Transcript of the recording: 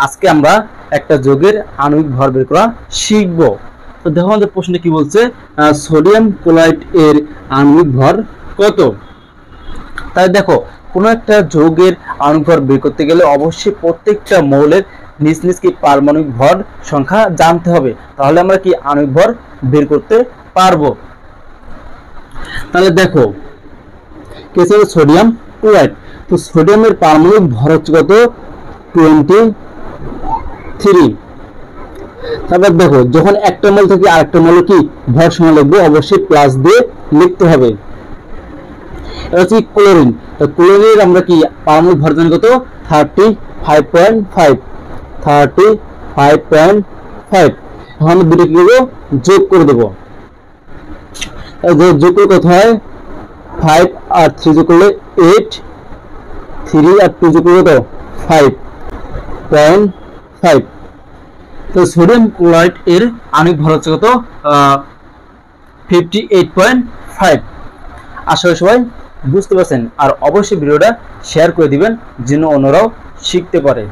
আজকে আমরা একটা যৌগের আণবিক ভর বের করা শিখব। তো দেখো আমাদের প্রশ্নে কি বলছে, সোডিয়াম ক্লোরাইড এর আণবিক ভর কত। তাই দেখো কোনো একটা যৌগের আণবিক ভর বের করতে গেলে অবশ্যই প্রত্যেকটা মৌলের নিজ নিজ কি পারমাণবিক ভর সংখ্যা জানতে হবে, তাহলে আমরা কি আণবিক ভর বের করতে পারবো। তাহলে দেখো কেস হলো সোডিয়াম ক্লোরাইড। তো সোডিয়ামের পারমাণবিক ভর হচ্ছে কত, 23। তারপর দেখো যখন একটা মৌল থেকে আরেকটা মৌল কি ভর সমান লিখবো, অবশ্যই প্লাস দিয়ে লিখতে হবে। এটা হচ্ছে ক্লোরিন। তো ক্লোরিনের আমরা কি পারমাণবিক ভর জানি কত, 35.5। 35.5। এখন দুটো কি করবো, যোগ করে দেবো। যোগ করলে কত হয়, 5 আর 3 যোগ করলে 8, 3 আর 2 যোগ করলে কত, 5.5। তো সোডিয়াম ক্লোরাইড এর আণবিক ভর হচ্ছে কত, 58.5। আশা করি সবাই বুঝতে পারছেন। আর অবশ্যই ভিডিওটা শেয়ার করে দিবেন যেন অন্যরাও শিখতে পারে।